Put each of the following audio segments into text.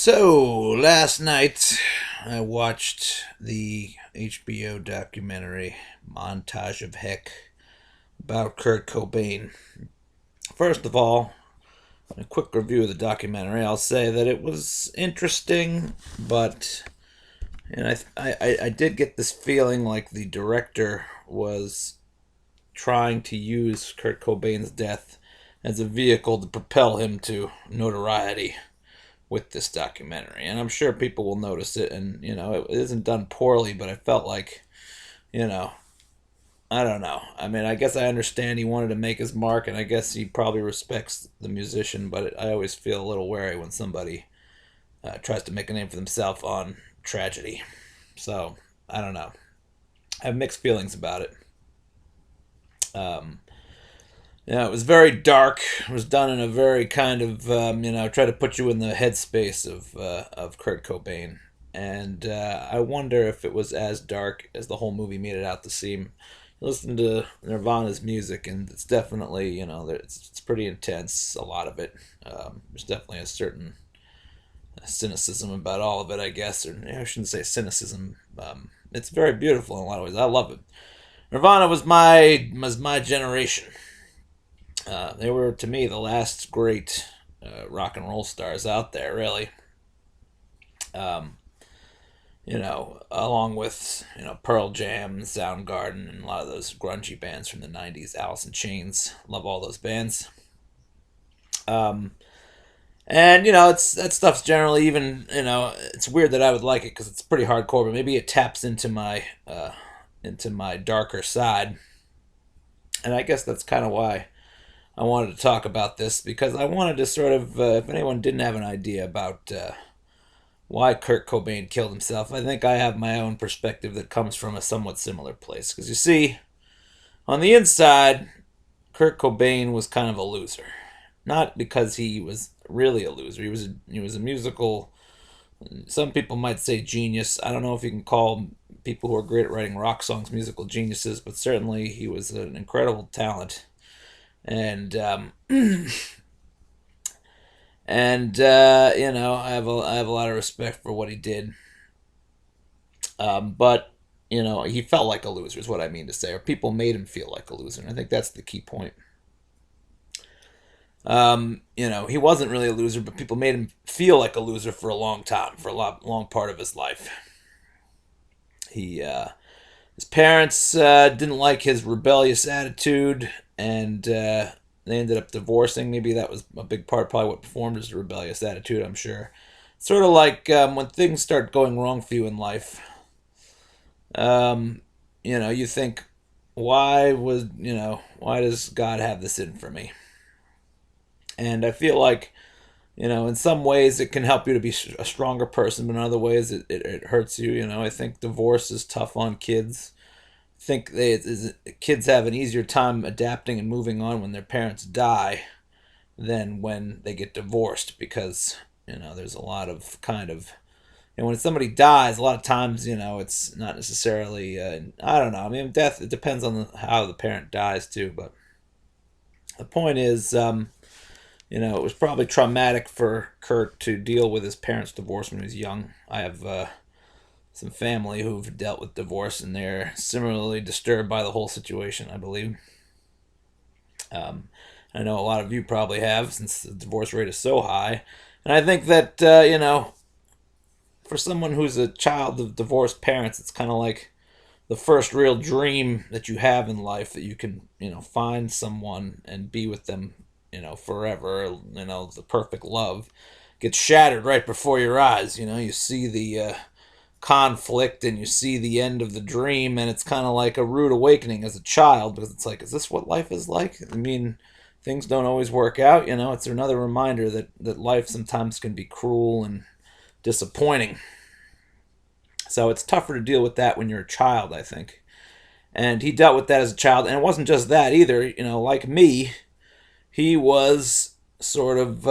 So, last night I watched the HBO documentary Montage of Heck about Kurt Cobain. First of all, a quick review of the documentary. I'll say that it was interesting, but I did get this feeling like the director was trying to use Kurt Cobain's death as a vehicle to propel him to notoriety with this documentary. And I'm sure people will notice it, and, it isn't done poorly, but I felt like, you know, I don't know. I mean, I guess I understand he wanted to make his mark, and I guess he probably respects the musician, but I always feel a little wary when somebody tries to make a name for themselves on tragedy. So, I don't know. I have mixed feelings about it. Um, Yeah, it was very dark. It was done in a very kind of, try to put you in the headspace of Kurt Cobain. And I wonder if it was as dark as the whole movie made it out to seem. Listen to Nirvana's music, and it's definitely, it's pretty intense, a lot of it. There's definitely a certain cynicism about all of it, I guess. Or I shouldn't say cynicism. It's very beautiful in a lot of ways. I love it. Nirvana was my generation. They were, to me, the last great rock and roll stars out there, really. Um, along with Pearl Jam, Soundgarden, and a lot of those grungy bands from the '90s. Alice in Chains, love all those bands. Um, and it's that stuff's generally even it's weird that I would like it because it's pretty hardcore, but maybe it taps into my darker side, and I guess that's kind of why I wanted to talk about this because I wanted to sort of, if anyone didn't have an idea about why Kurt Cobain killed himself, I think I have my own perspective that comes from a somewhat similar place. Because you see, on the inside, Kurt Cobain was kind of a loser. Not because he was really a loser. He was a musical. Some people might say genius. I don't know if you can call people who are great at writing rock songs musical geniuses, but certainly he was an incredible talent. And I have a lot of respect for what he did. But he felt like a loser is what I mean to say, or people made him feel like a loser, and I think that's the key point. He wasn't really a loser, but people made him feel like a loser for a long time, for a long part of his life. His parents didn't like his rebellious attitude, and they ended up divorcing. Maybe that was a big part, probably what formed his rebellious attitude, I'm sure. Sort of like when things start going wrong for you in life, you think, why does God have this in for me? And I feel like, in some ways it can help you to be a stronger person, but in other ways it hurts you. I think divorce is tough on kids. I think kids have an easier time adapting and moving on when their parents die than when they get divorced because there's a lot of kind of when somebody dies, a lot of times it's not necessarily I don't know. I mean, death, it depends on how the parent dies too, but the point is it was probably traumatic for Kurt to deal with his parents' divorce when he was young. I have some family who've dealt with divorce, and they're similarly disturbed by the whole situation, I believe. Um, I know a lot of you probably have, since the divorce rate is so high. And I think that, for someone who's a child of divorced parents, it's kind of like the first real dream that you have in life that you can, find someone and be with them, forever, the perfect love gets shattered right before your eyes. You see the conflict and you see the end of the dream, and it's kind of like a rude awakening as a child because it's like, is this what life is like? I mean, things don't always work out. It's another reminder that life sometimes can be cruel and disappointing. So it's tougher to deal with that when you're a child, I think. And he dealt with that as a child, and it wasn't just that either. Like me, he was sort of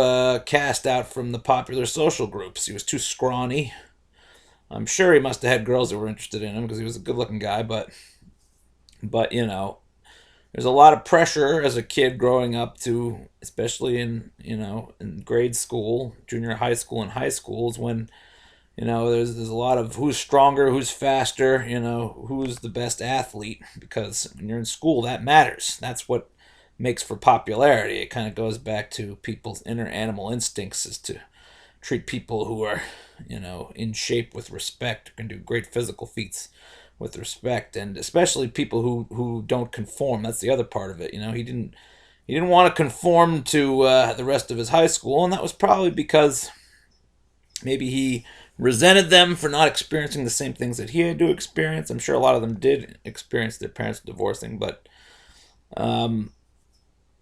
cast out from the popular social groups. He was too scrawny. I'm sure he must have had girls that were interested in him because he was a good-looking guy, but there's a lot of pressure as a kid growing up to, especially in in grade school, junior high school, and high schools when there's a lot of who's stronger, who's faster, who's the best athlete, because when you're in school that matters. That's what makes for popularity. It kind of goes back to people's inner animal instincts, is to treat people who are in shape with respect, can do great physical feats with respect, and especially people who don't conform. That's the other part of it. He didn't want to conform to the rest of his high school, and that was probably because maybe he resented them for not experiencing the same things that he had to experience. I'm sure a lot of them did experience their parents divorcing, but um,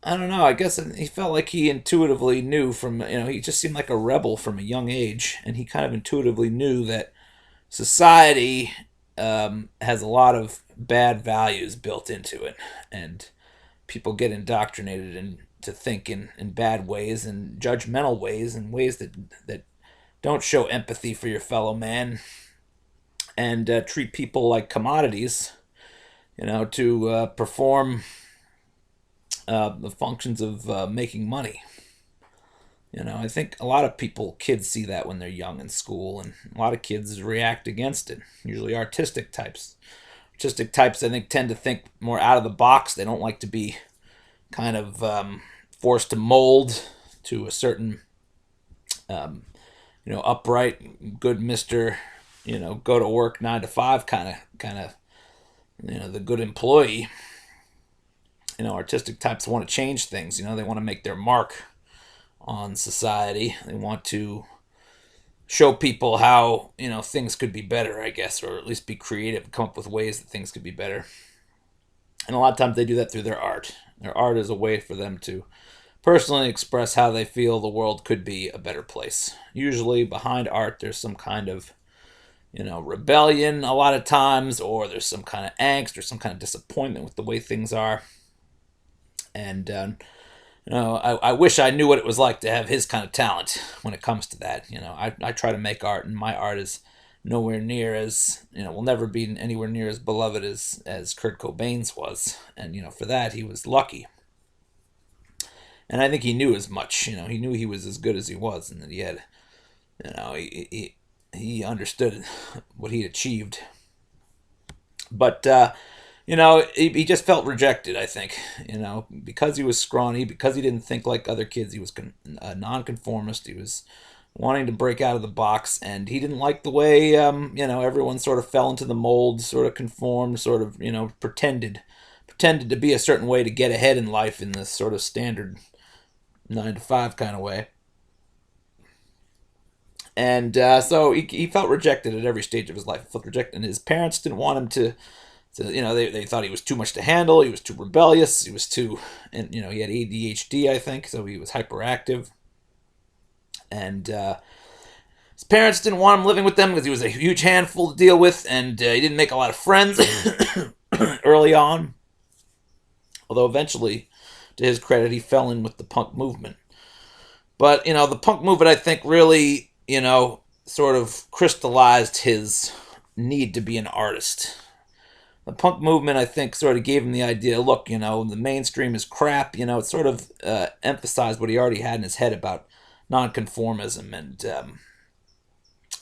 I don't know. I guess he felt like he intuitively knew from, he just seemed like a rebel from a young age, and he kind of intuitively knew that society has a lot of bad values built into it, and people get indoctrinated to think in bad ways and judgmental ways and ways that don't show empathy for your fellow man, and treat people like commodities, to perform the functions of making money. I think a lot of kids see that when they're young in school, and a lot of kids react against it. Usually artistic types. Artistic types, I think, tend to think more out of the box. They don't like to be kind of forced to mold to a certain, upright, good Mister, go to work 9 to 5 kind of, the good employee. Artistic types want to change things. They want to make their mark on society. They want to show people how things could be better, I guess, or at least be creative, come up with ways that things could be better. And a lot of times they do that through their art. Their art is a way for them to personally express how they feel the world could be a better place. Usually behind art there's some kind of rebellion a lot of times, or there's some kind of angst or some kind of disappointment with the way things are. And I wish I knew what it was like to have his kind of talent when it comes to that. I try to make art, and my art is nowhere near as, will never be anywhere near as beloved as Kurt Cobain's was. And, for that, he was lucky. And I think he knew as much. He knew he was as good as he was, and that he had, he understood what he achieved. But, he just felt rejected, I think, because he was scrawny, because he didn't think like other kids. He was a nonconformist. He was wanting to break out of the box, and he didn't like the way, everyone sort of fell into the mold, sort of conformed, sort of, pretended to be a certain way to get ahead in life in this sort of standard 9 to 5 kind of way. And so he felt rejected at every stage of his life. He felt rejected, and his parents didn't want him to. So, they thought he was too much to handle. He was too rebellious. He was too, and he had ADHD, I think, so he was hyperactive. And his parents didn't want him living with them because he was a huge handful to deal with, and he didn't make a lot of friends early on. Although eventually, to his credit, he fell in with the punk movement. But the punk movement, I think, really, sort of crystallized his need to be an artist. The punk movement, I think, sort of gave him the idea, look, the mainstream is crap. It sort of emphasized what he already had in his head about nonconformism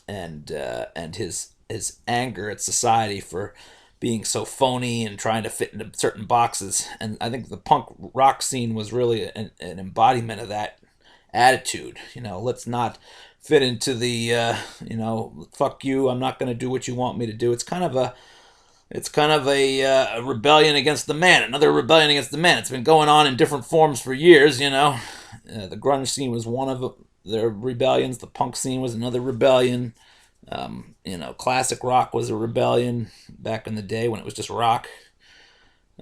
and his anger at society for being so phony and trying to fit into certain boxes. And I think the punk rock scene was really an embodiment of that attitude. Let's not fit into the, fuck you, I'm not going to do what you want me to do. It's kind of a rebellion against the man, another rebellion against the man. It's been going on in different forms for years, the grunge scene was one of the rebellions. The punk scene was another rebellion. Classic rock was a rebellion back in the day when it was just rock.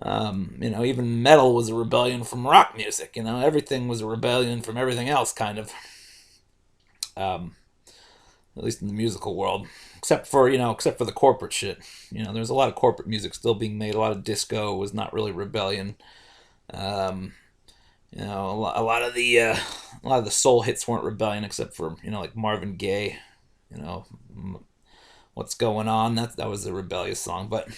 Even metal was a rebellion from rock music. Everything was a rebellion from everything else, kind of. At least in the musical world, except for the corporate shit. There's a lot of corporate music still being made. A lot of disco was not really rebellion. A lot of the soul hits weren't rebellion, except for like Marvin Gaye. What's going on? That was a rebellious song, but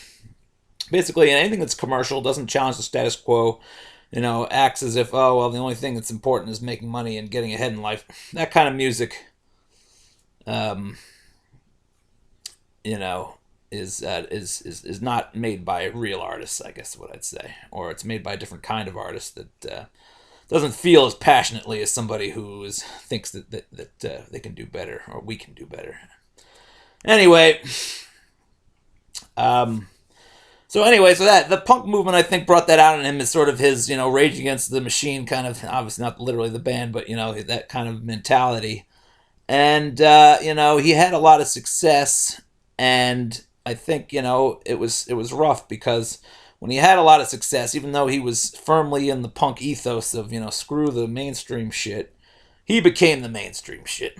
Basically, anything that's commercial, doesn't challenge the status quo, acts as if, oh, well, the only thing that's important is making money and getting ahead in life. That kind of music, um, you know, is not made by real artists, I guess is what I'd say, or it's made by a different kind of artist that doesn't feel as passionately as somebody who thinks that they can do better or we can do better. Anyway, um, so that the punk movement, I think, brought that out in him as sort of his, Rage Against the Machine kind of, obviously not literally the band, but that kind of mentality. And he had a lot of success, and I think it was rough because when he had a lot of success, even though he was firmly in the punk ethos of screw the mainstream shit, he became the mainstream shit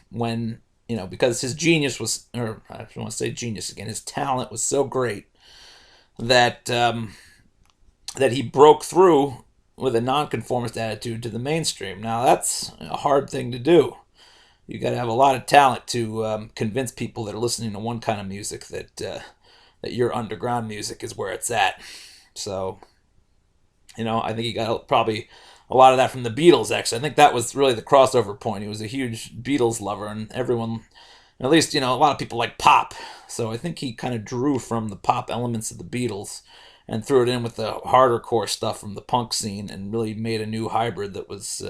when because his genius was, or I don't want to say genius again, his talent was so great that that he broke through with a nonconformist attitude to the mainstream. Now that's a hard thing to do. You got to have a lot of talent to convince people that are listening to one kind of music that your underground music is where it's at. So, I think he got probably a lot of that from the Beatles. Actually, I think that was really the crossover point. He was a huge Beatles lover, and everyone, at least a lot of people like pop. So I think he kind of drew from the pop elements of the Beatles and threw it in with the harder core stuff from the punk scene, and really made a new hybrid that was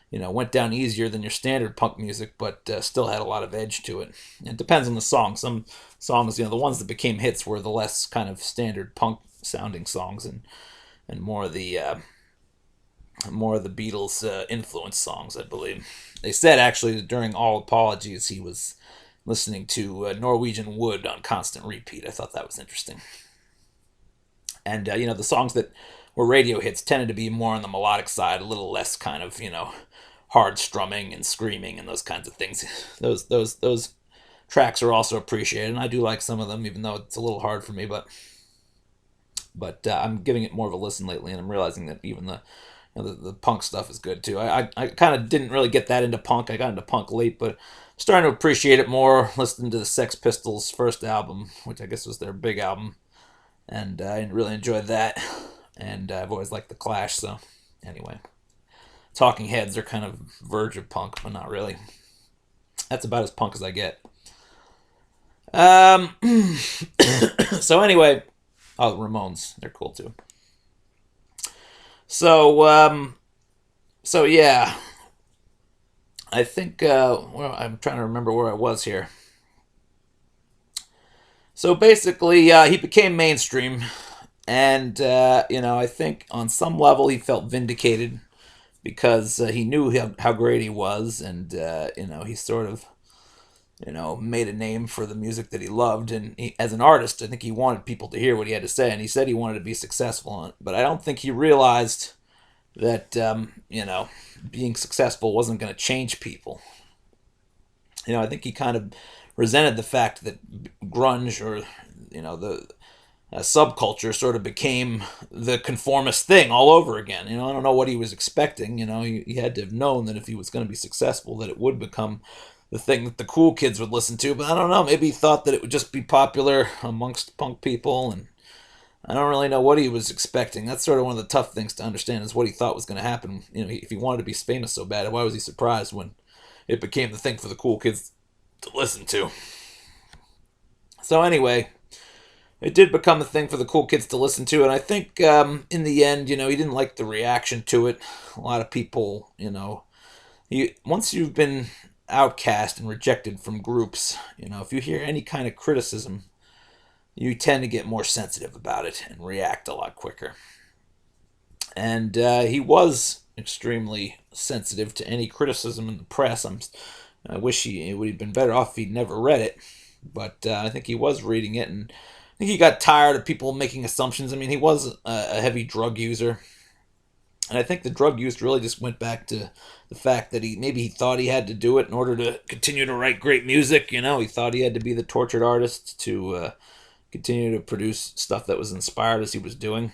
went down easier than your standard punk music, but still had a lot of edge to it. And it depends on the song. Some songs, the ones that became hits were the less kind of standard punk sounding songs, and more of the Beatles influence songs, I believe. They said actually during All Apologies he was listening to Norwegian Wood on constant repeat. I thought that was interesting. And the songs that were radio hits tended to be more on the melodic side, a little less kind of hard strumming and screaming and those kinds of things. Those tracks are also appreciated, and I do like some of them, even though it's a little hard for me. But I'm giving it more of a listen lately, and I'm realizing that even the punk stuff is good too. I kind of didn't really get that into punk. I got into punk late, but starting to appreciate it more. Listening to the Sex Pistols' first album, which I guess was their big album, and I really enjoyed that. And I've always liked the Clash. So anyway, Talking Heads are kind of verge of punk, but not really. That's about as punk as I get. So anyway, oh, the Ramones, they're cool too. So yeah, I think well, I'm trying to remember where I was here. So basically, he became mainstream, and I think on some level he felt vindicated because he knew how great he was, and he sort of made a name for the music that he loved, and as an artist, I think he wanted people to hear what he had to say, and he said he wanted to be successful on it, but I don't think he realized that being successful wasn't going to change people. I think he kind of resented the fact that grunge, or the subculture, sort of became the conformist thing all over again. I don't know what he was expecting. He had to have known that if he was going to be successful, that it would become the thing that the cool kids would listen to. But I don't know. Maybe he thought that it would just be popular amongst punk people, and I don't really know what he was expecting. That's sort of one of the tough things to understand, is what he thought was going to happen. If he wanted to be famous so bad, why was he surprised when it became the thing for the cool kids to listen to? So anyway, it did become a thing for the cool kids to listen to, and I think in the end, he didn't like the reaction to it. A lot of people, once you've been outcast and rejected from groups, if you hear any kind of criticism, you tend to get more sensitive about it and react a lot quicker. And he was extremely sensitive to any criticism in the press. I wish he would have been better off if he'd never read it, but I think he was reading it, and I think he got tired of people making assumptions. I mean, he was a heavy drug user, and I think the drug use really just went back to the fact that he thought he had to do it in order to continue to write great music. He thought he had to be the tortured artist to continue to produce stuff that was inspired as he was doing.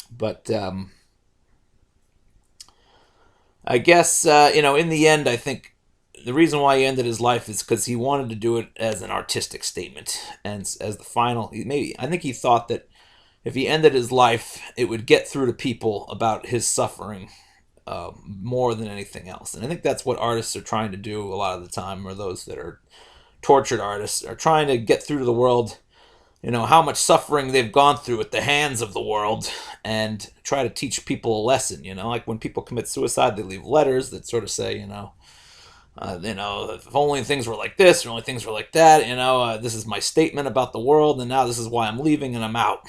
But I guess in the end, I think the reason why he ended his life is because he wanted to do it as an artistic statement, and as the final. Maybe I think he thought that if he ended his life, it would get through to people about his suffering more than anything else. And I think that's what artists are trying to do a lot of the time, or those that are tortured artists are trying to get through to the world, how much suffering they've gone through at the hands of the world, and try to teach people a lesson. Like when people commit suicide, they leave letters that sort of say, if only things were like this, or only things were like that, this is my statement about the world, and now this is why I'm leaving and I'm out.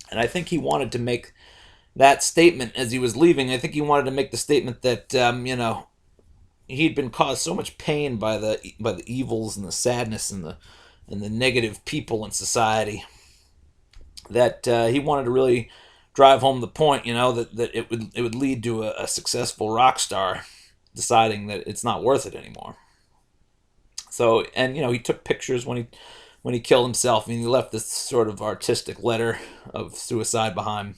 And I think he wanted to make that statement as he was leaving. I think he wanted to make the statement that, he'd been caused so much pain by the evils and the sadness and the negative people in society, that he wanted to really drive home the point, that it would lead to a successful rock star deciding that it's not worth it anymore. So, and he took pictures when he killed himself, and he left this sort of artistic letter of suicide behind.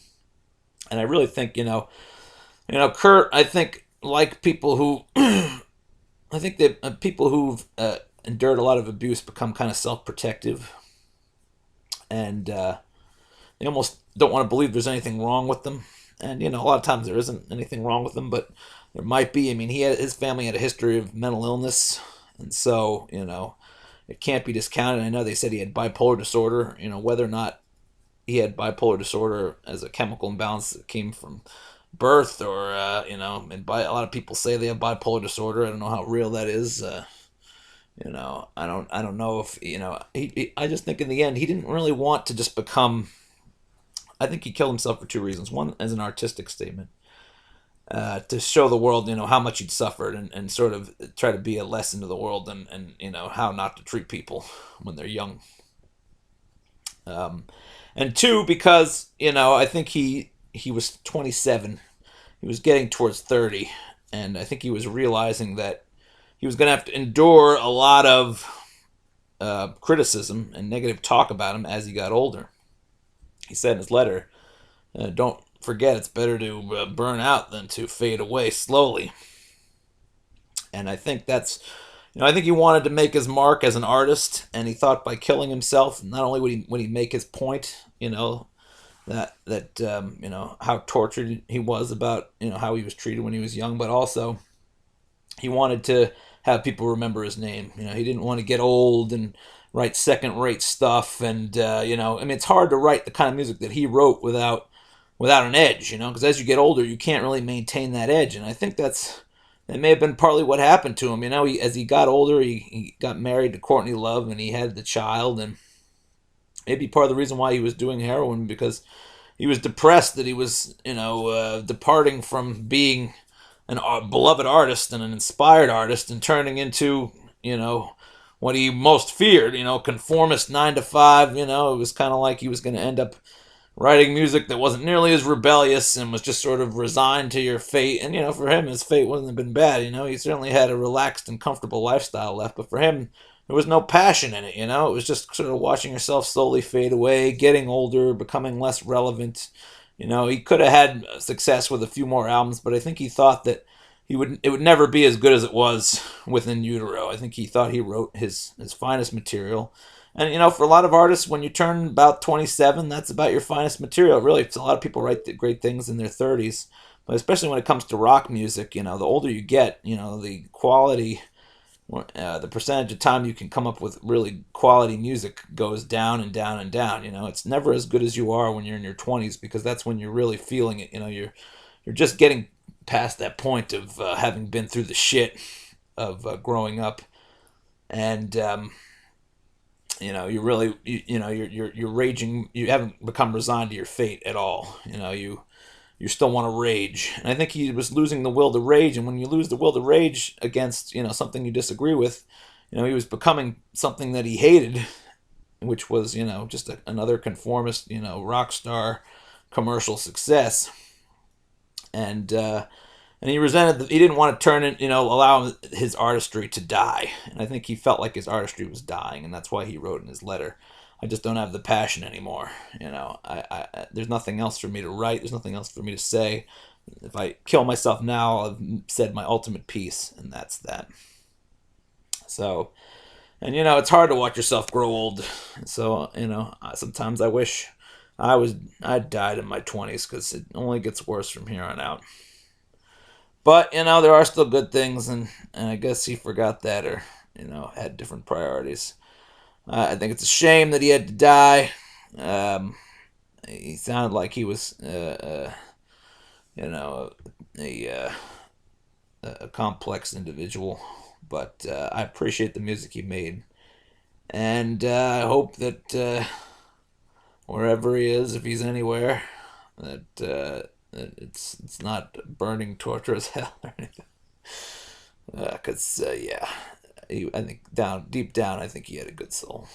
And I really think, Kurt, I think, like people who, I think that people who've endured a lot of abuse become kind of self-protective, and they almost don't want to believe there's anything wrong with them. And a lot of times there isn't anything wrong with them, but there might be. I mean, his family had a history of mental illness, and so it can't be discounted. I know they said he had bipolar disorder. Whether or not he had bipolar disorder as a chemical imbalance that came from birth, or and a lot of people say they have bipolar disorder. I don't know how real that is. I don't know if I just think in the end he didn't really want to just become. I think he killed himself for two reasons. One, as an artistic statement, to show the world, how much he'd suffered, and sort of try to be a lesson to the world, and how not to treat people when they're young. And two, because I think he was 27, he was getting towards 30, and I think he was realizing that he was going to have to endure a lot of criticism and negative talk about him as he got older. He said in his letter, "Don't forget, it's better to burn out than to fade away slowly." And I think I think he wanted to make his mark as an artist, and he thought by killing himself, not only would he make his point, that how tortured he was about how he was treated when he was young, but also he wanted to have people remember his name. He didn't want to get old and write second-rate stuff, and I mean, it's hard to write the kind of music that he wrote without an edge, because as you get older, you can't really maintain that edge, and I think that may have been partly what happened to him. As he got older, he got married to Courtney Love, and he had the child, and maybe part of the reason why he was doing heroin, because he was depressed that he was, departing from being a beloved artist and an inspired artist, and turning into, what he most feared, conformist 9 to 5. It was kind of like he was going to end up writing music that wasn't nearly as rebellious, and was just sort of resigned to your fate. And for him, his fate wouldn't have been bad. He certainly had a relaxed and comfortable lifestyle left, but for him, there was no passion in it. It was just sort of watching yourself slowly fade away, getting older, becoming less relevant. He could have had success with a few more albums, but I think he thought that it would never be as good as it was with In Utero. I think he thought he wrote his finest material. And, for a lot of artists, when you turn about 27, that's about your finest material. Really, a lot of people write great things in their 30s. But especially when it comes to rock music, the older you get, the quality, the percentage of time you can come up with really quality music goes down and down and down. It's never as good as you are when you're in your 20s, because that's when you're really feeling it. You're just getting past that point of having been through the shit of growing up, and you're really you're raging. You haven't become resigned to your fate at all. You still want to rage, and I think he was losing the will to rage. And when you lose the will to rage against something you disagree with, he was becoming something that he hated, which was just another conformist rock star commercial success. And he resented that he didn't want to turn it, allow his artistry to die. And I think he felt like his artistry was dying, and that's why he wrote in his letter, "I just don't have the passion anymore. There's nothing else for me to write. There's nothing else for me to say. If I kill myself now, I've said my ultimate piece, and that's that. So, and it's hard to watch yourself grow old. So, sometimes I wish I died in my 20s because it only gets worse from here on out. But there are still good things, and I guess he forgot that, or had different priorities. I think it's a shame that he had to die. Um, he sounded like he was, you know, a, a complex individual, but I appreciate the music he made, and I hope that wherever he is, if he's anywhere, that it's not burning torturous hell or anything. Because yeah, I think deep down, I think he had a good soul.